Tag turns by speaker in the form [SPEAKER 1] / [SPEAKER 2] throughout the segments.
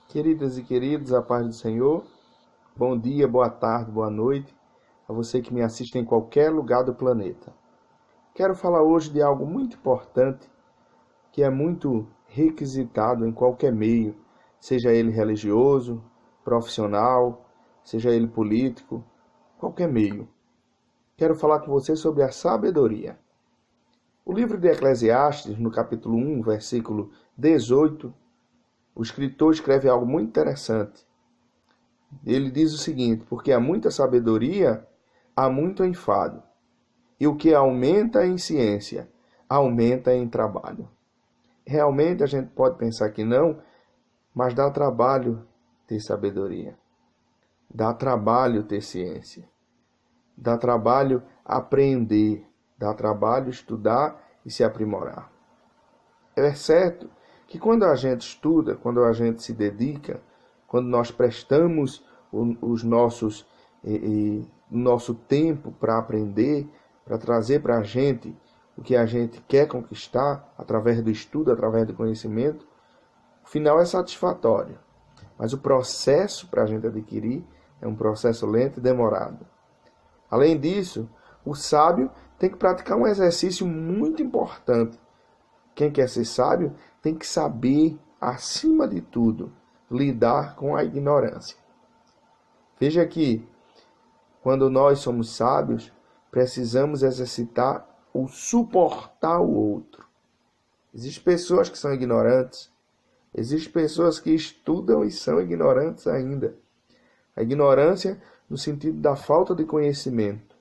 [SPEAKER 1] Queridas e queridos, a paz do Senhor, bom dia, boa tarde, boa noite a você que me assiste em qualquer lugar do planeta. Quero falar hoje de algo muito importante, que é muito requisitado em qualquer meio, seja ele religioso, profissional, seja ele político, qualquer meio. Quero falar com você sobre a sabedoria. O livro de Eclesiastes, no capítulo 1, versículo 18, o escritor escreve algo muito interessante. Ele diz o seguinte: porque há muita sabedoria, há muito enfado. E o que aumenta em ciência, aumenta em trabalho. Realmente a gente pode pensar que não, mas dá trabalho ter sabedoria. Dá trabalho ter ciência. Dá trabalho aprender. Dá trabalho estudar e se aprimorar. É certo que quando a gente estuda, quando a gente se dedica, quando nós prestamos o nosso tempo para aprender, para trazer para a gente o que a gente quer conquistar através do estudo, através do conhecimento, o final é satisfatório. Mas o processo para a gente adquirir é um processo lento e demorado. Além disso, o sábio tem que praticar um exercício muito importante. Quem quer ser sábio tem que saber, acima de tudo, lidar com a ignorância. Veja que, quando nós somos sábios, precisamos exercitar o suportar o outro. Existem pessoas que são ignorantes. Existem pessoas que estudam e são ignorantes ainda. A ignorância no sentido da falta de conhecimento.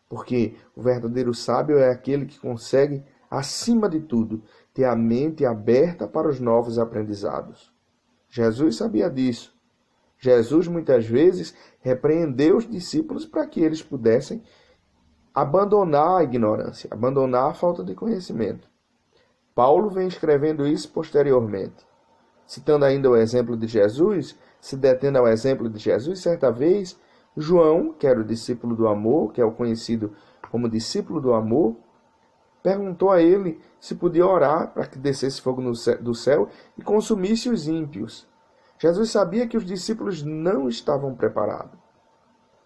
[SPEAKER 1] Porque o verdadeiro sábio é aquele que consegue, acima de tudo, ter a mente aberta para os novos aprendizados. Jesus sabia disso. Jesus muitas vezes repreendeu os discípulos para que eles pudessem abandonar a ignorância, abandonar a falta de conhecimento. Paulo vem escrevendo isso posteriormente. Citando ainda o exemplo de Jesus, se detendo ao exemplo de Jesus, certa vez, João, que era o discípulo do amor, que é o conhecido como discípulo do amor, perguntou a ele se podia orar para que descesse fogo do céu e consumisse os ímpios. Jesus sabia que os discípulos não estavam preparados.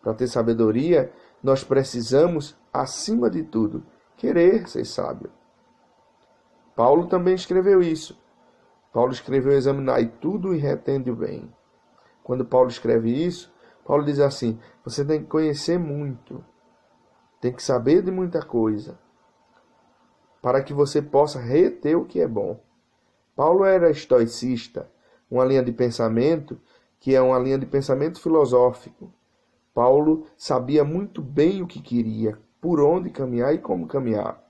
[SPEAKER 1] Para ter sabedoria, nós precisamos, acima de tudo, querer ser sábio. Paulo também escreveu isso. Paulo escreveu: examinai tudo e retende o bem. Quando Paulo escreve isso, Paulo diz assim: você tem que conhecer muito, tem que saber de muita coisa, para que você possa reter o que é bom. Paulo era estoicista, uma linha de pensamento que é uma linha de pensamento filosófico. Paulo sabia muito bem o que queria, por onde caminhar e como caminhar.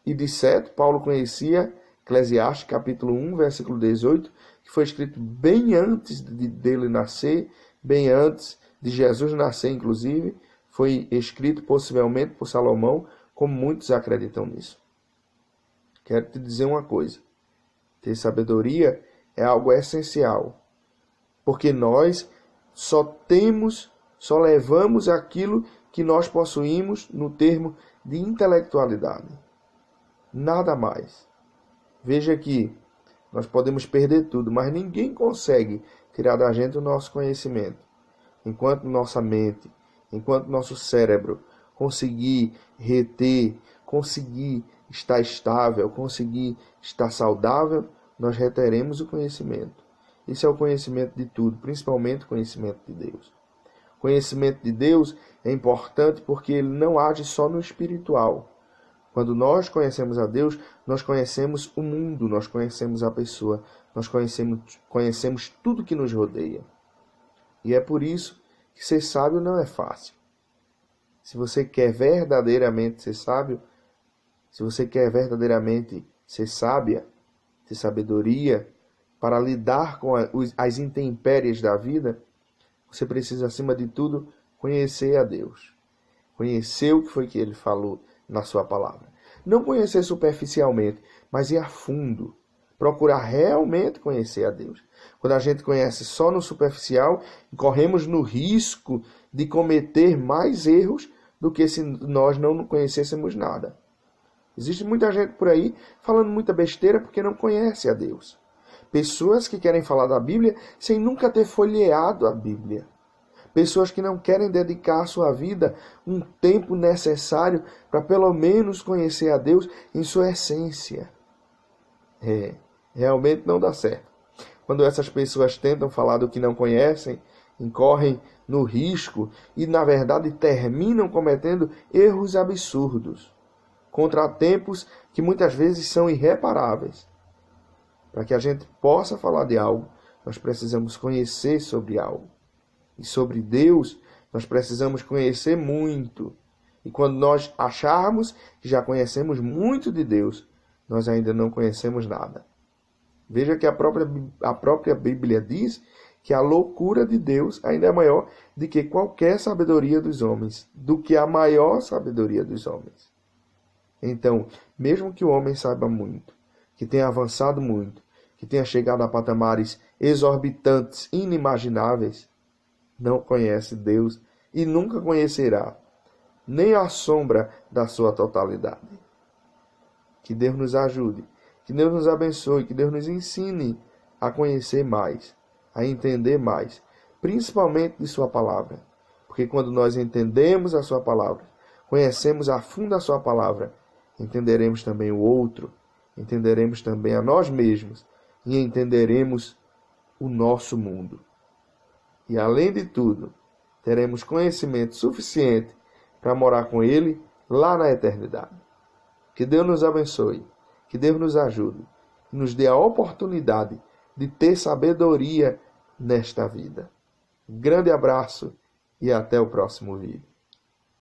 [SPEAKER 1] E de certo, Paulo conhecia Eclesiastes capítulo 1, versículo 18, que foi escrito bem antes dele nascer, bem antes de Jesus nascer, inclusive, foi escrito possivelmente por Salomão, como muitos acreditam nisso. Quero te dizer uma coisa: ter sabedoria é algo essencial, porque nós só levamos aquilo que nós possuímos no termo de intelectualidade. Nada mais. Veja que nós podemos perder tudo, mas ninguém consegue tirar da gente o nosso conhecimento. Enquanto nossa mente, enquanto nosso cérebro conseguir reter, conseguir estar estável, conseguir estar saudável, nós reteremos o conhecimento. Isso é o conhecimento de tudo, principalmente o conhecimento de Deus. O conhecimento de Deus é importante porque ele não age só no espiritual. Quando nós conhecemos a Deus, nós conhecemos o mundo, nós conhecemos a pessoa, nós conhecemos tudo que nos rodeia. E é por isso que ser sábio não é fácil. Se você quer verdadeiramente ser sábio, se você quer verdadeiramente ser sábia, ter sabedoria para lidar com as intempéries da vida, você precisa, acima de tudo, conhecer a Deus. Conhecer o que foi que Ele falou na sua palavra. Não conhecer superficialmente, mas ir a fundo. Procurar realmente conhecer a Deus. Quando a gente conhece só no superficial, corremos no risco de cometer mais erros do que se nós não conhecêssemos nada. Existe muita gente por aí falando muita besteira porque não conhece a Deus. Pessoas que querem falar da Bíblia sem nunca ter folheado a Bíblia. Pessoas que não querem dedicar à sua vida um tempo necessário para pelo menos conhecer a Deus em sua essência. Realmente não dá certo. Quando essas pessoas tentam falar do que não conhecem, incorrem no risco e, na verdade, terminam cometendo erros absurdos, contratempos que muitas vezes são irreparáveis. Para que a gente possa falar de algo, nós precisamos conhecer sobre algo. E sobre Deus, nós precisamos conhecer muito. E quando nós acharmos que já conhecemos muito de Deus, nós ainda não conhecemos nada. Veja que a própria Bíblia diz que a loucura de Deus ainda é maior do que qualquer sabedoria dos homens, do que a maior sabedoria dos homens. Então, mesmo que o homem saiba muito, que tenha avançado muito, que tenha chegado a patamares exorbitantes, inimagináveis, não conhece Deus e nunca conhecerá nem a sombra da sua totalidade. Que Deus nos ajude, que Deus nos abençoe, que Deus nos ensine a conhecer mais, a entender mais, principalmente de sua palavra. Porque quando nós entendemos a sua palavra, conhecemos a fundo a sua palavra, entenderemos também o outro, entenderemos também a nós mesmos e entenderemos o nosso mundo. E além de tudo, teremos conhecimento suficiente para morar com Ele lá na eternidade. Que Deus nos abençoe, que Deus nos ajude, que nos dê a oportunidade de ter sabedoria nesta vida. Grande abraço e até o próximo vídeo.